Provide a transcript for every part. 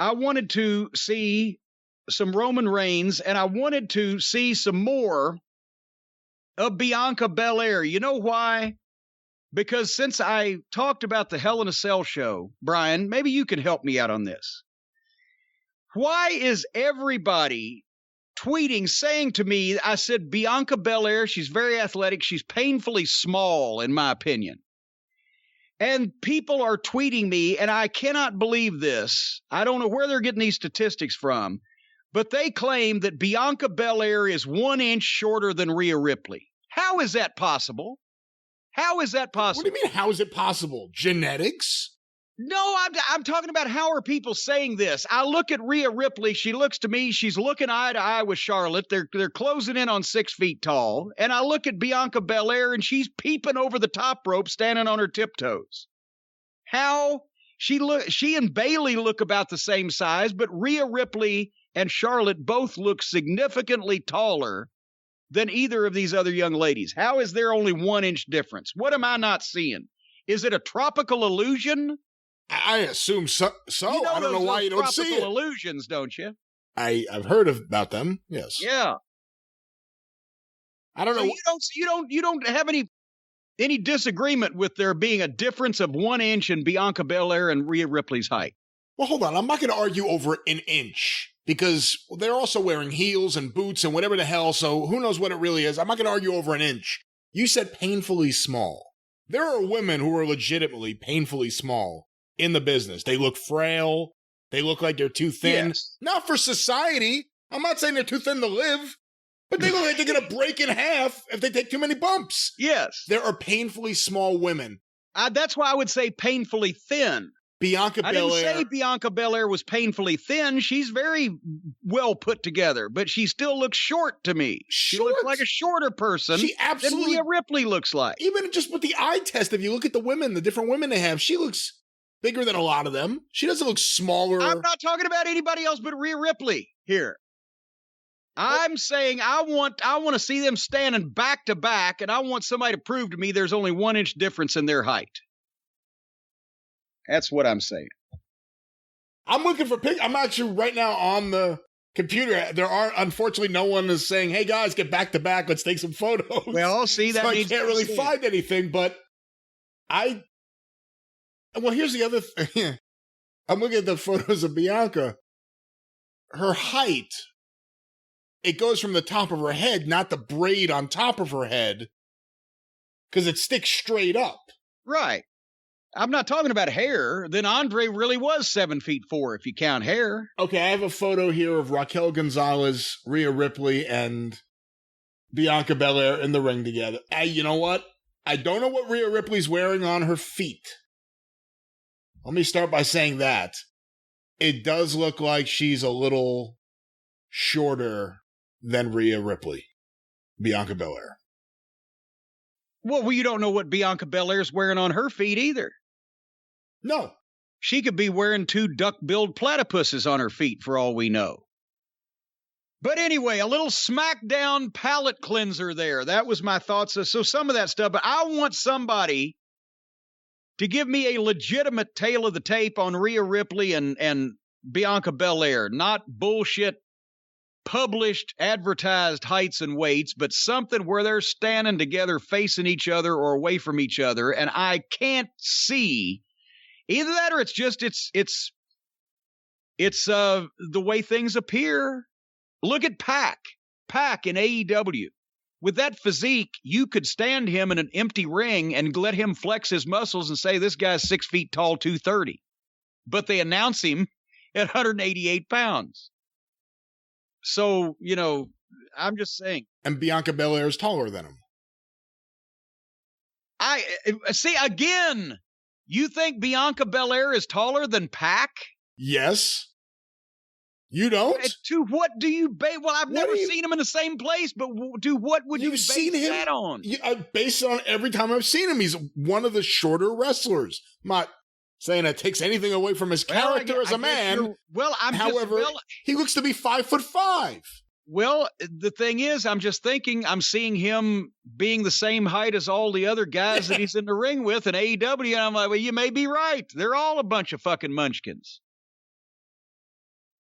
I wanted to see some Roman Reigns, and I wanted to see some more of Bianca Belair. You know why? Because since I talked about the Hell in a Cell show, Brian, maybe you can help me out on this. Why is everybody tweeting, saying to me, I said, Bianca Belair, she's very athletic. She's painfully small, in my opinion. And people are tweeting me, and I cannot believe this. I don't know where they're getting these statistics from, but they claim that Bianca Belair is 1 inch shorter than Rhea Ripley. How is that possible? How is that possible? What do you mean, how is it possible? Genetics? No, I'm talking about how are people saying this? I look at Rhea Ripley. She looks to me, she's looking eye to eye with Charlotte. They're closing in on 6 feet tall. And I look at Bianca Belair, and she's peeping over the top rope, standing on her tiptoes. How? She and Bayley look about the same size, but Rhea Ripley and Charlotte both look significantly taller than either of these other young ladies. How is there only 1 inch difference? What am I not seeing? Is it a tropical illusion? I assume so. You know, I don't know why you don't see it. Tropical illusions, don't you? I've heard about them. Yes. Yeah. I don't know. You don't have any disagreement with there being a difference of 1 inch in Bianca Belair and Rhea Ripley's height. Well, hold on. I'm not going to argue over an inch because they're also wearing heels and boots and whatever the hell. So who knows what it really is? I'm not going to argue over an inch. You said painfully small. There are women who are legitimately painfully small in the business. They look frail. They look like they're too thin. Yes. Not for society. I'm not saying they're too thin to live, but they look like they're going to break in half if they take too many bumps. Yes. There are painfully small women. That's why I would say painfully thin. Bianca Belair. I didn't say Bianca Belair was painfully thin. She's very well put together, but she still looks short to me. She looks like a shorter person than Rhea Ripley looks like. Even just with the eye test, if you look at the women, the different women they have, she looks bigger than a lot of them. She doesn't look smaller. I'm not talking about anybody else but Rhea Ripley here. I'm saying I want to see them standing back to back, and I want somebody to prove to me there's only 1 inch difference in their height. That's what I'm saying. I'm looking for I'm actually right now on the computer. There are, unfortunately, no one is saying, hey guys, get back to back. Let's take some photos. Well, see, that so means I can't really find anything, but well, here's the other thing. I'm looking at the photos of Bianca. Her height, it goes from the top of her head, not the braid on top of her head, because it sticks straight up. Right. I'm not talking about hair. Then Andre really was 7'4" if you count hair. Okay, I have a photo here of Raquel Gonzalez, Rhea Ripley, and Bianca Belair in the ring together. You know what? I don't know what Rhea Ripley's wearing on her feet. Let me start by saying that. It does look like she's a little shorter than Rhea Ripley, Bianca Belair. Well, you don't know what Bianca Belair's wearing on her feet either. No. She could be wearing 2 duck-billed platypuses on her feet for all we know. But anyway, a little SmackDown palate cleanser there. That was my thoughts. So some of that stuff. But I want somebody to give me a legitimate tale of the tape on Rhea Ripley and Bianca Belair. Not bullshit published, advertised heights and weights, but something where they're standing together facing each other or away from each other. And I can't see either that or it's just the way things appear. Look at Pac in AEW. With that physique, you could stand him in an empty ring and let him flex his muscles and say, this guy's 6 feet tall, 230. But they announce him at 188 pounds. So, I'm just saying. And Bianca Belair is taller than him. I see, again, you think Bianca Belair is taller than Pac? Yes. You don't? To what do you base? Well, I've never seen him in the same place, but what would you base that on? Based on every time I've seen him, he's one of the shorter wrestlers. I'm not saying that takes anything away from his character as a man. However, he looks to be 5'5". Well, the thing is, I'm just thinking, I'm seeing him being the same height as all the other guys that he's in the ring with in AEW, and I'm like, well, you may be right. They're all a bunch of fucking munchkins.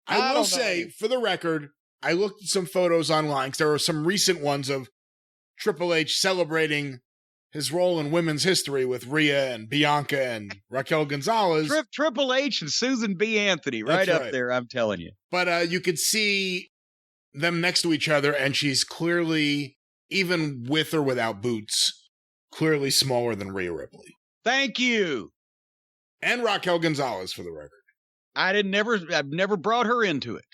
I will don't say, know. for the record, I looked at some photos online because there were some recent ones of Triple H celebrating his role in women's history with Rhea and Bianca and Raquel Gonzalez. Triple H and Susan B. Anthony, right That's up right. there, I'm telling you. But you could see them next to each other, and she's clearly, even with or without boots, clearly smaller than Rhea Ripley. Thank you. And Raquel Gonzalez, for the record. I've never brought her into it.